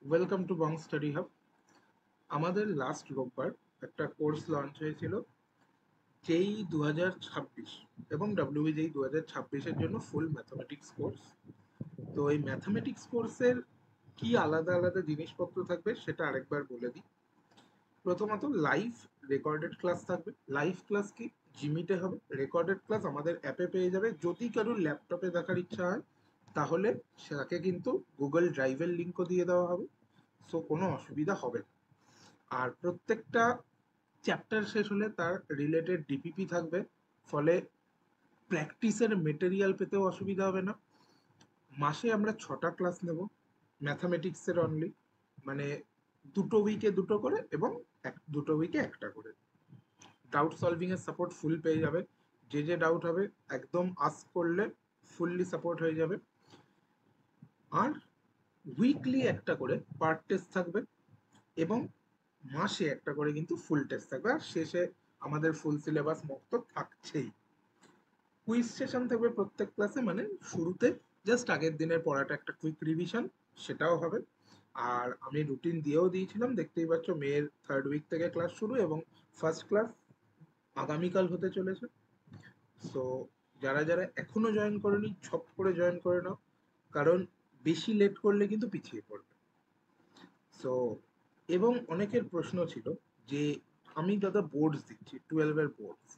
Welcome to Bong study hub. আমাদের last রোববার একটা কোর্স লঞ্চ হয়েছিল, যেই 2026 এবং ডাব্লিউবি যেই 2026-এর জন্য ফুল ম্যাথামেটিক্স কোর্স। তো এই ম্যাথামেটিক্স কোর্সের কি আলাদা আলাদা জিনিসপত্র থাকবে সেটা আরেকবার বলে দিই। প্রথমত লাইভ রেকর্ডেড ক্লাস থাকবে। লাইভ ক্লাস কি জিমিটে হবে, রেকর্ডেড ক্লাস আমাদের অ্যাপে পেয়ে যাবে। যদি কারোর ল্যাপটপে দেখার ইচ্ছা হয় তাহলে সেটাকে কিন্তু গুগল ড্রাইভের লিঙ্কও দিয়ে দেওয়া হবে, সো কোনো অসুবিধা হবে না। আর প্রত্যেকটা চ্যাপ্টার শেষ হলে তার রিলেটেড ডিপিপি থাকবে, ফলে প্র্যাকটিসের মেটেরিয়াল পেতেও অসুবিধা হবে না। মাসে আমরা 6টা ক্লাস নেব ম্যাথামেটিক্সের অনলি, মানে দুটো উইকে দুটো করে এবং দুটো উইকে একটা করে। ডাউট সলভিং এর সাপোর্ট ফুল পেয়ে যাবে। যে যে ডাউট হবে একদম আস্ক করলে ফুললি সাপোর্ট হয়ে যাবে। আর উইকলি একটা করে পার্ট টেস্ট থাকবে এবং মাসে একটা করে কিন্তু ফুল টেস্ট থাকবে। আর শেষে আমাদের ফুল সিলেবাস মক তো থাকছেই। কুইজ সেশন থাকবে প্রত্যেক ক্লাসে, মানে শুরুতে জাস্ট আগের দিনের পড়াটা একটা কুইক রিভিশন, সেটাও হবে। আর আমি রুটিন দিয়েও দিয়েছিলাম, দেখতেই পাচ্ছ মেয়ের 3rd উইক থেকে ক্লাস শুরু এবং ফার্স্ট ক্লাস আগামীকাল হতে চলেছে। সো যারা যারা এখনো জয়েন করেনি ছপ করে জয়েন করে নাও, কারণ বেশি লেট করলে কিন্তু পিছিয়ে পড়বে। সো এবং অনেকের প্রশ্ন ছিল যে আমি দাদা বোর্ডস দিচ্ছি, 12-এর বোর্ডস,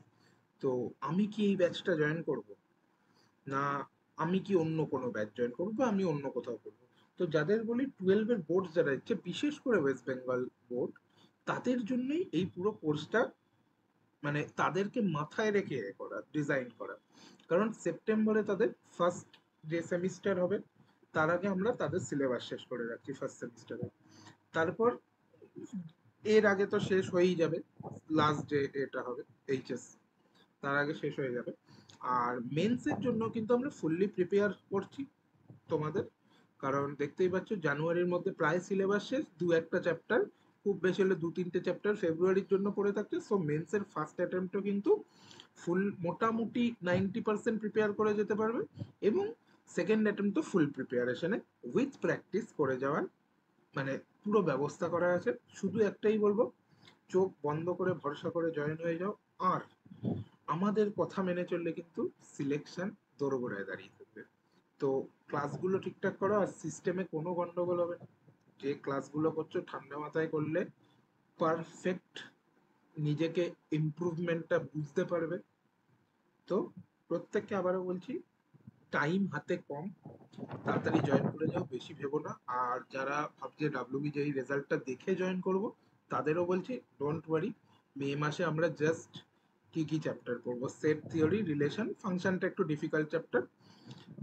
তো আমি কি এই ব্যাচটা জয়েন করব, না আমি কি অন্য কোনো ব্যাচ জয়েন করবো, বা আমি অন্য কোথাও করবো? তো যাদের বলি 12-এর বোর্ড যারা দিচ্ছে, বিশেষ করে ওয়েস্ট বেঙ্গল বোর্ড, তাদের জন্যই এই পুরো কোর্সটা, মানে তাদেরকে মাথায় রেখে করা, ডিজাইন করা। কারণ সেপ্টেম্বরে তাদের ফার্স্ট যে সেমিস্টার হবে, তার আগে আমরা তাদের সিলেবাস শেষ করে রাখছি ফার্স্ট সেমিস্টারে। তারপর এর আগে তো শেষ হয়েই যাবে, লাস্ট যে এটা হবে এইচএস, তার আগে শেষ হয়ে যাবে। আর মেন্সের জন্য কিন্তু আমরা ফুললি প্রিপেয়ার করছি তোমাদের, কারণ দেখতেই পাচ্ছ জানুয়ারির মধ্যে প্রায় সিলেবাস শেষ, দু একটা চ্যাপ্টার, খুব বেশি হলে 2-3টে চ্যাপ্টার ফেব্রুয়ারির জন্য পড়ে থাকছে। সো মেন্সের ফার্স্ট অ্যাটেম্পটও কিন্তু ফুল মোটামুটি 90% প্রিপেয়ার করে যেতে পারবে, এবং সেকেন্ড অ্যাটেম্প তো ফুল প্রিপারেশনে উইথ প্র্যাকটিস করে যাওয়ার মানে পুরো ব্যবস্থা করা আছে। শুধু একটাই বলবো, চোখ বন্ধ করে ভরসা করে জয়েন হয়ে যাও। আর আমাদের কথা মেনে চললে কিন্তু সিলেকশন দোরগোড়ায় দাঁড়িয়ে থাকবে। তো ক্লাসগুলো ঠিকঠাক করো, আর সিস্টেমে কোনো গন্ডগোল হবে না। যে ক্লাসগুলো করছো ঠান্ডা মাথায় করলে পারফেক্ট নিজেকে ইমপ্রুভমেন্টটা বুঝতে পারবে। তো প্রত্যেককে আবারও বলছি, টাইম হাতে কম, তাড়াতাড়ি জয়েন করে যাও, বেশি ভেবো না। আর যারা ভাবছে ডাব্লিউবি যেই রেজাল্টটা দেখে জয়েন করব, তাদেরও বলছি ডোন্ট ওয়ারি, মে মাসে আমরা জাস্ট কি কি চ্যাপ্টার পড়বো, সেট থিওরি, রিলেশন, ফাংশনটা একটু difficult chapter,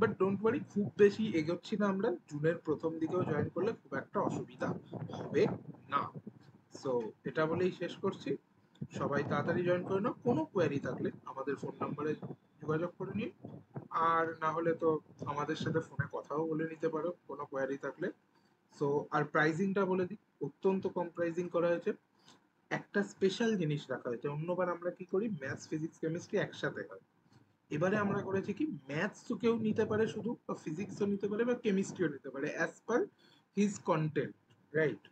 but don't worry, খুব বেশি এগোচ্ছি না আমরা। জুনের প্রথম দিকেও জয়েন করলে খুব একটা অসুবিধা হবে না। সো এটা বলেই শেষ করছি। সবাই তাড়াতাড়ি জয়েন করে নাও। কোনো কোয়ারি থাকলে আমাদের ফোন নাম্বারে যোগাযোগ করে নিন, আর না হলে তো আমাদের সাথে ফোনে কথাও বলে নিতে পারো কোনো কোয়ারি থাকলে। সো আর প্রাইজিংটা বলে দিই, অত্যন্ত কম প্রাইজিং করা হয়েছে। একটা স্পেশাল জিনিস রাখা হয়েছে, অন্যবার আমরা কি করি, ম্যাথস ফিজিক্স কেমিস্ট্রি একসাথে হয়, এবারে আমরা করেছি কি, ম্যাথস তো কেউ নিতে পারে শুধু, বা ফিজিক্সও নিতে পারে, বা কেমিস্ট্রিও নিতে পারে, as per his content, right,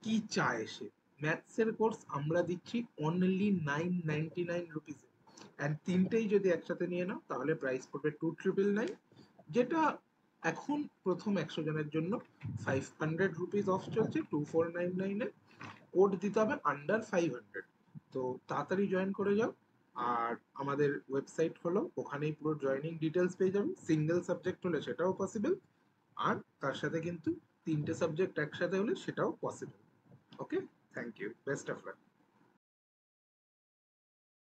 কি চায় সে। ম্যাথসের কোর্স আমরা দিচ্ছি অনলি 999 রুপিস, অ্যান্ড তিনটেই যদি একসাথে নিয়ে নাও তাহলে প্রাইস পড়বে 2999, যেটা এখন প্রথম 100 জনের জন্য 500 রুপিস অফ চলছে 2499-এ। কোড দিতে হবে আন্ডার 500। তো তাড়াতাড়ি জয়েন করে যাও। আর আমাদের ওয়েবসাইট হলো, ওখানেই পুরো জয়েনিং ডিটেলস পেয়ে যাবেন। সিঙ্গেল সাবজেক্ট হলে সেটাও পসিবল, আর তার সাথে কিন্তু তিনটে সাবজেক্ট একসাথে হলে সেটাও possible. Okay, thank you, best of lakh.